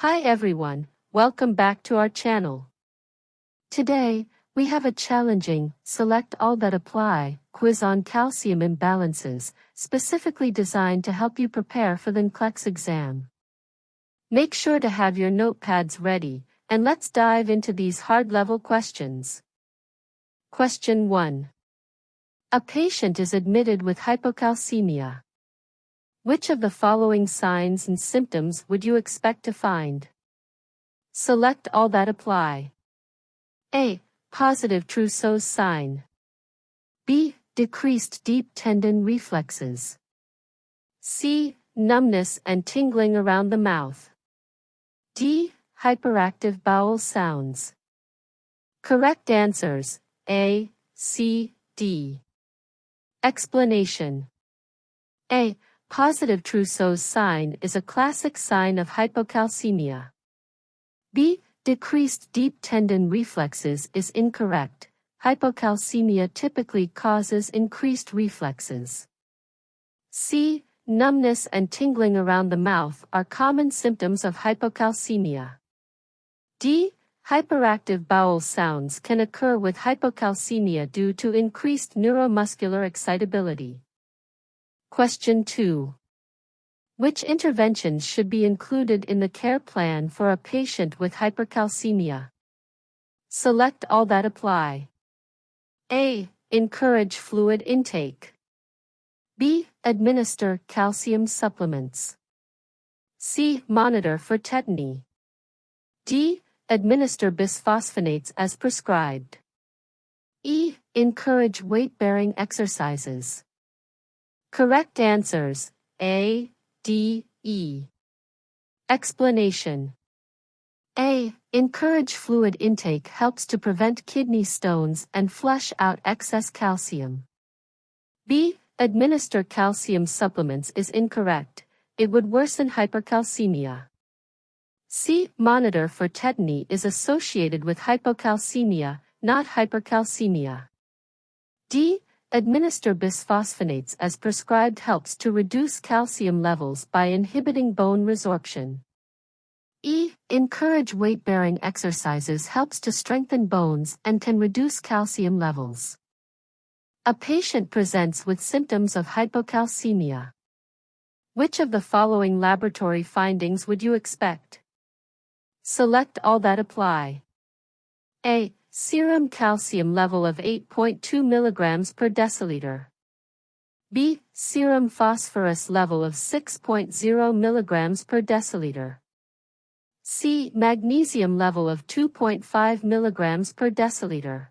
Hi everyone, welcome back to our channel. Today, we have a challenging, select all that apply, quiz on calcium imbalances, specifically designed to help you prepare for the NCLEX exam. Make sure to have your notepads ready, and let's dive into these hard-level questions. Question 1. A patient is admitted with hypocalcemia. Which of the following signs and symptoms would you expect to find? Select all that apply. A. Positive Trousseau's sign. B. Decreased deep tendon reflexes. C. Numbness and tingling around the mouth. D. Hyperactive bowel sounds. Correct answers: A, C, D. Explanation. A. Positive Trousseau's sign is a classic sign of hypocalcemia. B. Decreased deep tendon reflexes is incorrect. Hypocalcemia typically causes increased reflexes. C. Numbness and tingling around the mouth are common symptoms of hypocalcemia. D. Hyperactive bowel sounds can occur with hypocalcemia due to increased neuromuscular excitability. Question 2. Which interventions should be included in the care plan for a patient with hypercalcemia? Select all that apply. A. Encourage fluid intake. B. Administer calcium supplements. C. Monitor for tetany. D. Administer bisphosphonates as prescribed. E. Encourage weight-bearing exercises. Correct answers: A, D, E. Explanation. A. Encourage fluid intake helps to prevent kidney stones and flush out excess calcium. B. Administer calcium supplements is incorrect. It would worsen hypercalcemia. C. Monitor for tetany is associated with hypocalcemia, not hypercalcemia. D. Administer bisphosphonates as prescribed helps to reduce calcium levels by inhibiting bone resorption. E. Encourage weight-bearing exercises helps to strengthen bones and can reduce calcium levels. A patient presents with symptoms of hypocalcemia. Which of the following laboratory findings would you expect? Select all that apply. A. Serum calcium level of 8.2 mg per deciliter. B. Serum phosphorus level of 6.0 mg per deciliter. C. Magnesium level of 2.5 mg per deciliter.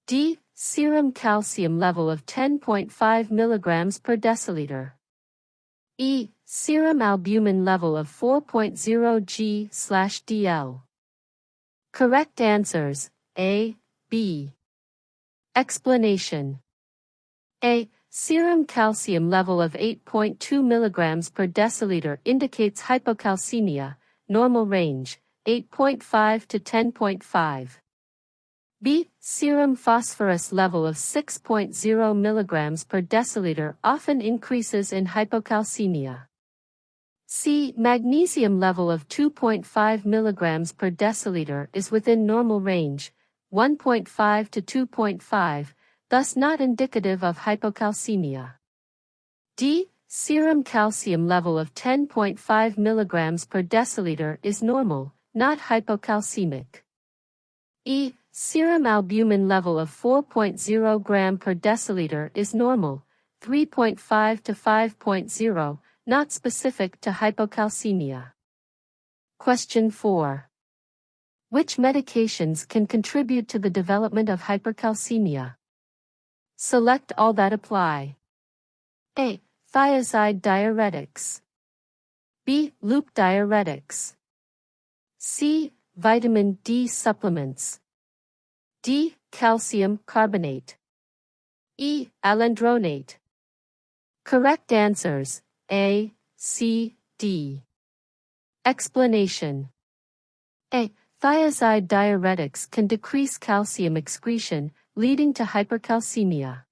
D. Serum calcium level of 10.5 mg per deciliter. E. Serum albumin level of 4.0 g/dl. Correct answers: A, B. Explanation. A. Serum calcium level of 8.2 mg per deciliter indicates hypocalcemia, normal range, 8.5 to 10.5. B. Serum phosphorus level of 6.0 mg per deciliter often increases in hypocalcemia. C. Magnesium level of 2.5 mg per deciliter is within normal range, 1.5 to 2.5, thus not indicative of hypocalcemia. D. Serum calcium level of 10.5 mg per deciliter is normal, not hypocalcemic. E. Serum albumin level of 4.0 gram per deciliter is normal, 3.5 to 5.0, not specific to hypocalcemia. Question 4. Which medications can contribute to the development of hypercalcemia? Select all that apply. A. Thiazide diuretics. B. Loop diuretics. C. Vitamin D supplements. D. Calcium carbonate. E. Alendronate. Correct answers: A, C, D. Explanation. A. Thiazide diuretics can decrease calcium excretion, leading to hypercalcemia.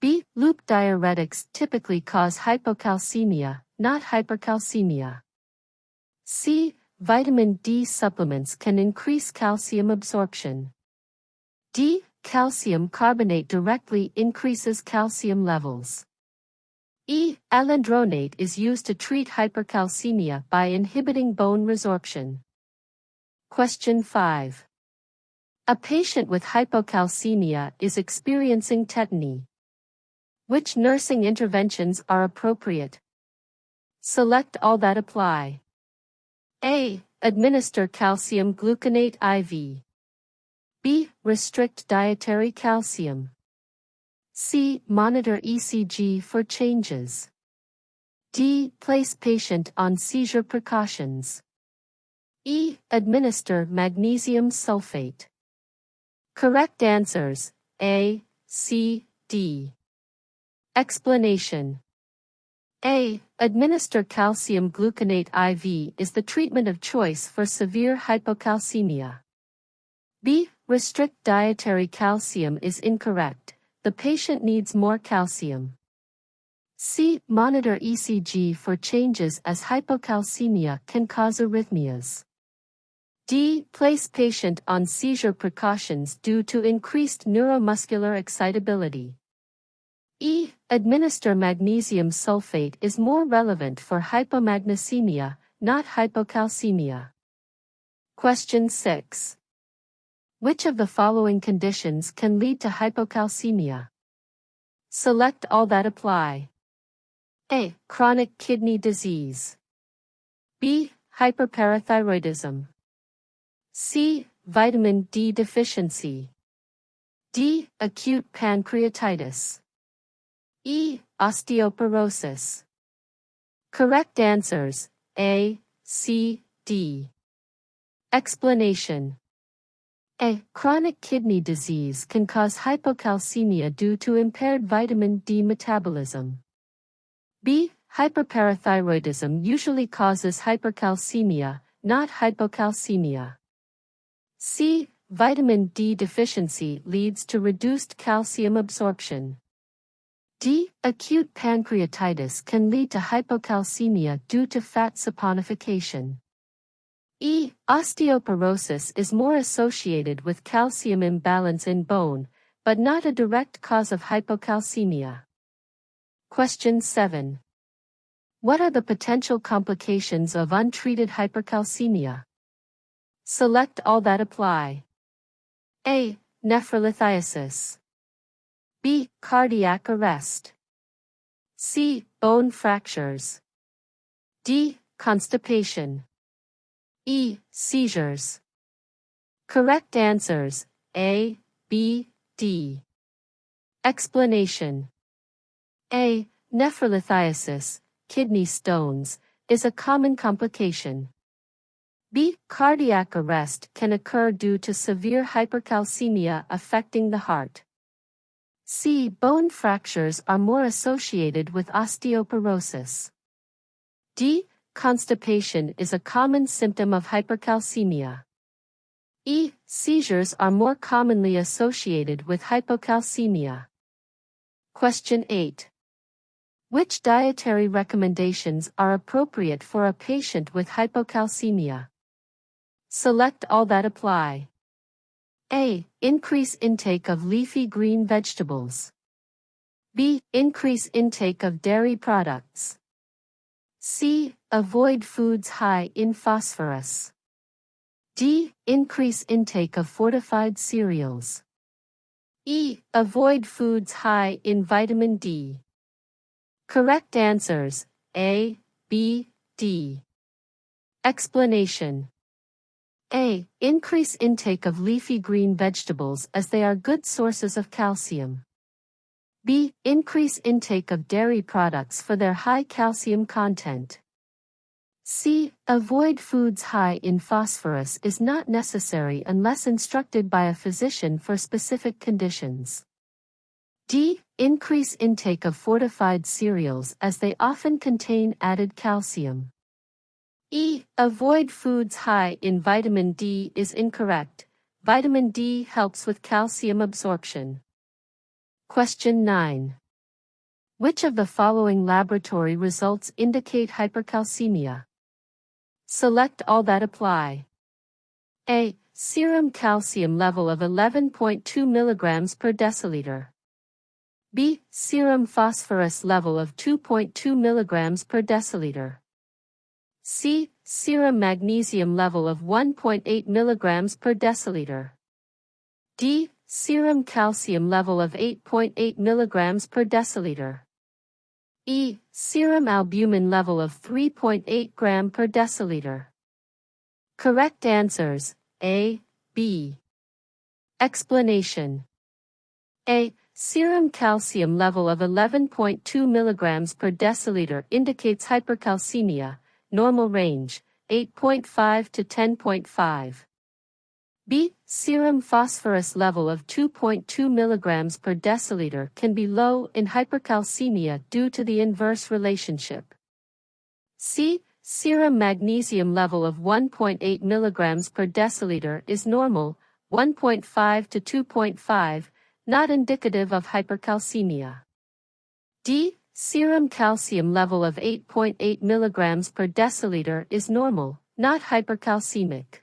B. Loop diuretics typically cause hypocalcemia, not hypercalcemia. C. Vitamin D supplements can increase calcium absorption. D. Calcium carbonate directly increases calcium levels. E. Alendronate is used to treat hypercalcemia by inhibiting bone resorption. Question 5. A patient with hypocalcemia is experiencing tetany. Which nursing interventions are appropriate? Select all that apply. A. Administer calcium gluconate IV. B. Restrict dietary calcium. C. Monitor ECG for changes. D. Place patient on seizure precautions. E. Administer magnesium sulfate. Correct answers: A, C, D. Explanation. A. Administer calcium gluconate IV is the treatment of choice for severe hypocalcemia. B. Restrict dietary calcium is incorrect. The patient needs more calcium. C. Monitor ECG for changes as hypocalcemia can cause arrhythmias. D. Place patient on seizure precautions due to increased neuromuscular excitability. E. Administer magnesium sulfate is more relevant for hypomagnesemia, not hypocalcemia. Question 6. Which of the following conditions can lead to hypocalcemia? Select all that apply. A. Chronic kidney disease. B. Hyperparathyroidism. C. Vitamin D deficiency. D. Acute pancreatitis. E. Osteoporosis. Correct answers: A, C, D. Explanation. A. Chronic kidney disease can cause hypocalcemia due to impaired vitamin D metabolism. B. Hyperparathyroidism usually causes hypercalcemia, not hypocalcemia. C. Vitamin D deficiency leads to reduced calcium absorption. D. Acute pancreatitis can lead to hypocalcemia due to fat saponification. E. Osteoporosis is more associated with calcium imbalance in bone, but not a direct cause of hypocalcemia. Question 7. What are the potential complications of untreated hypercalcemia? Select all that apply. A. Nephrolithiasis. B. Cardiac arrest. C. Bone fractures. D. Constipation. E. Seizures. Correct answers: A, B, D. Explanation. A. Nephrolithiasis, kidney stones, is a common complication. B. Cardiac arrest can occur due to severe hypercalcemia affecting the heart. C. Bone fractures are more associated with osteoporosis. D. Constipation is a common symptom of hypercalcemia. E. Seizures are more commonly associated with hypocalcemia. Question 8. Which dietary recommendations are appropriate for a patient with hypocalcemia? Select all that apply. A. Increase intake of leafy green vegetables. B. Increase intake of dairy products. C. Avoid foods high in phosphorus. D. Increase intake of fortified cereals. E. Avoid foods high in vitamin D. Correct answers: A, B, D. Explanation. A. Increase intake of leafy green vegetables as they are good sources of calcium. B. Increase intake of dairy products for their high calcium content. C. Avoid foods high in phosphorus is not necessary unless instructed by a physician for specific conditions. D. Increase intake of fortified cereals as they often contain added calcium. E. Avoid foods high in vitamin D is incorrect. Vitamin D helps with calcium absorption. Question 9. Which of the following laboratory results indicate hypercalcemia? Select all that apply. A. Serum calcium level of 11.2 mg per deciliter. B. Serum phosphorus level of 2.2 mg per deciliter. C. Serum magnesium level of 1.8 mg per deciliter. D. Serum calcium level of 8.8 mg per deciliter. E. Serum albumin level of 3.8 g per deciliter. Correct answers: A, B. Explanation. A. Serum calcium level of 11.2 mg per deciliter indicates hypercalcemia, normal range, 8.5 to 10.5. B. Serum phosphorus level of 2.2 mg per deciliter can be low in hypercalcemia due to the inverse relationship. C. Serum magnesium level of 1.8 mg per deciliter is normal, 1.5 to 2.5, not indicative of hypercalcemia. D. Serum calcium level of 8.8 mg per deciliter is normal, not hypercalcemic.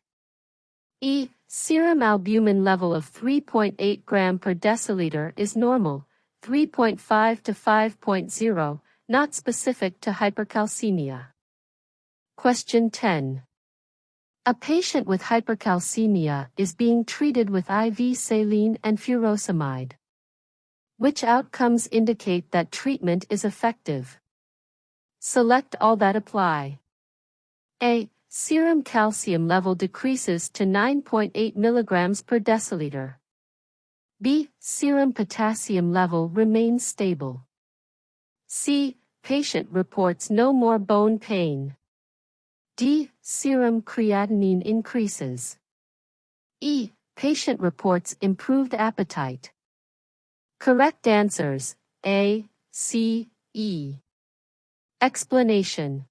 E. Serum albumin level of 3.8 g per deciliter is normal, 3.5 to 5.0, not specific to hypercalcemia. Question 10. A patient with hypercalcemia is being treated with IV saline and furosemide. Which outcomes indicate that treatment is effective? Select all that apply. A. Serum calcium level decreases to 9.8 mg per deciliter. B. Serum potassium level remains stable. C. Patient reports no more bone pain. D. Serum creatinine increases. E. Patient reports improved appetite. Correct answers: A, C, E. Explanation.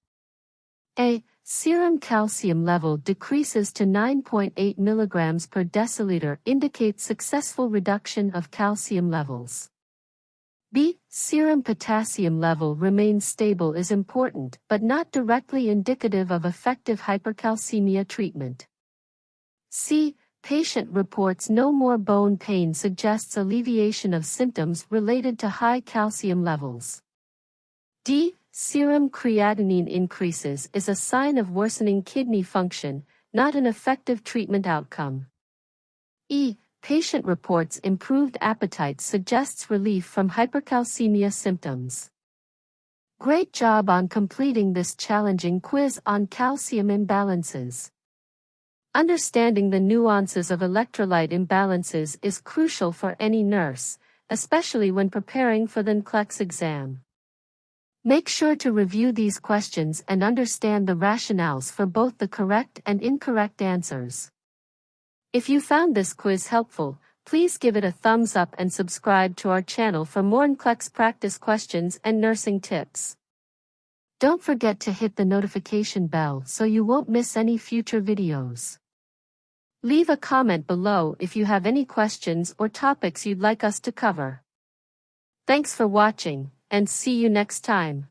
A. Serum calcium level decreases to 9.8 mg per deciliter indicates successful reduction of calcium levels. B. Serum potassium level remains stable is important but not directly indicative of effective hypercalcemia treatment. C. Patient reports no more bone pain suggests alleviation of symptoms related to high calcium levels. D. Serum creatinine increases is a sign of worsening kidney function, not an effective treatment outcome. E. Patient reports improved appetite suggests relief from hypercalcemia symptoms. Great job on completing this challenging quiz on calcium imbalances. Understanding the nuances of electrolyte imbalances is crucial for any nurse, especially when preparing for the NCLEX exam. Make sure to review these questions and understand the rationales for both the correct and incorrect answers. If you found this quiz helpful, please give it a thumbs up and subscribe to our channel for more NCLEX practice questions and nursing tips. Don't forget to hit the notification bell so you won't miss any future videos. Leave a comment below if you have any questions or topics you'd like us to cover. Thanks for watching, and see you next time.